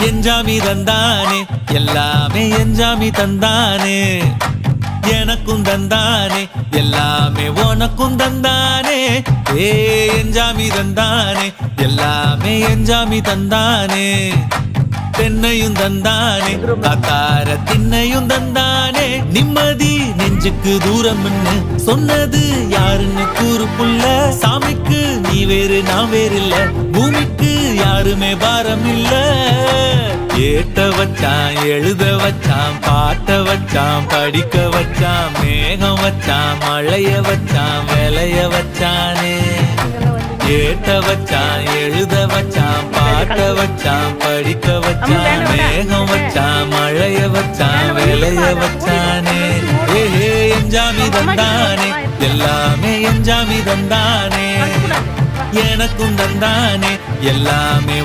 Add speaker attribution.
Speaker 1: எஞ்சாமி தந்தானே எல்லாமே எஞ்சாமி தந்தானே எனக்கும் தந்தானே எல்லாமே உனக்கும் தந்தானே ஏ எஞ்சாமி தந்தானே எல்லாமே எஞ்சாமி தந்தானே தென்னையும் தந்தானே காத்தார திண்ணையும் தந்தானே நிம்மதி நெஞ்சுக்கு தூரம் சொன்னது யாருன்னு கூறு புள்ள சாமிக்கு நீ வேறு நான் வேறு இல்ல பூமிக்கு யாருமே பாரம் இல்ல ஏத்த வச்சான் எழுத வச்சான் பாட்ட வச்சான் படிக்க வச்சான் மேகம் வச்சான் மழைய வச்சான் விளைய வச்சானே ஏத்த வச்சான் எழுத வச்சான் பாட்ட வச்சான் படிக்க வச்சான் மேகம் வச்சான் மழைய வச்சான் விளைய வச்சானே ஏ எஞ்சாமி தந்தானே எல்லாமே எஞ்சாமி தந்தானே எனக்கும் தந்தானே எல்லாமே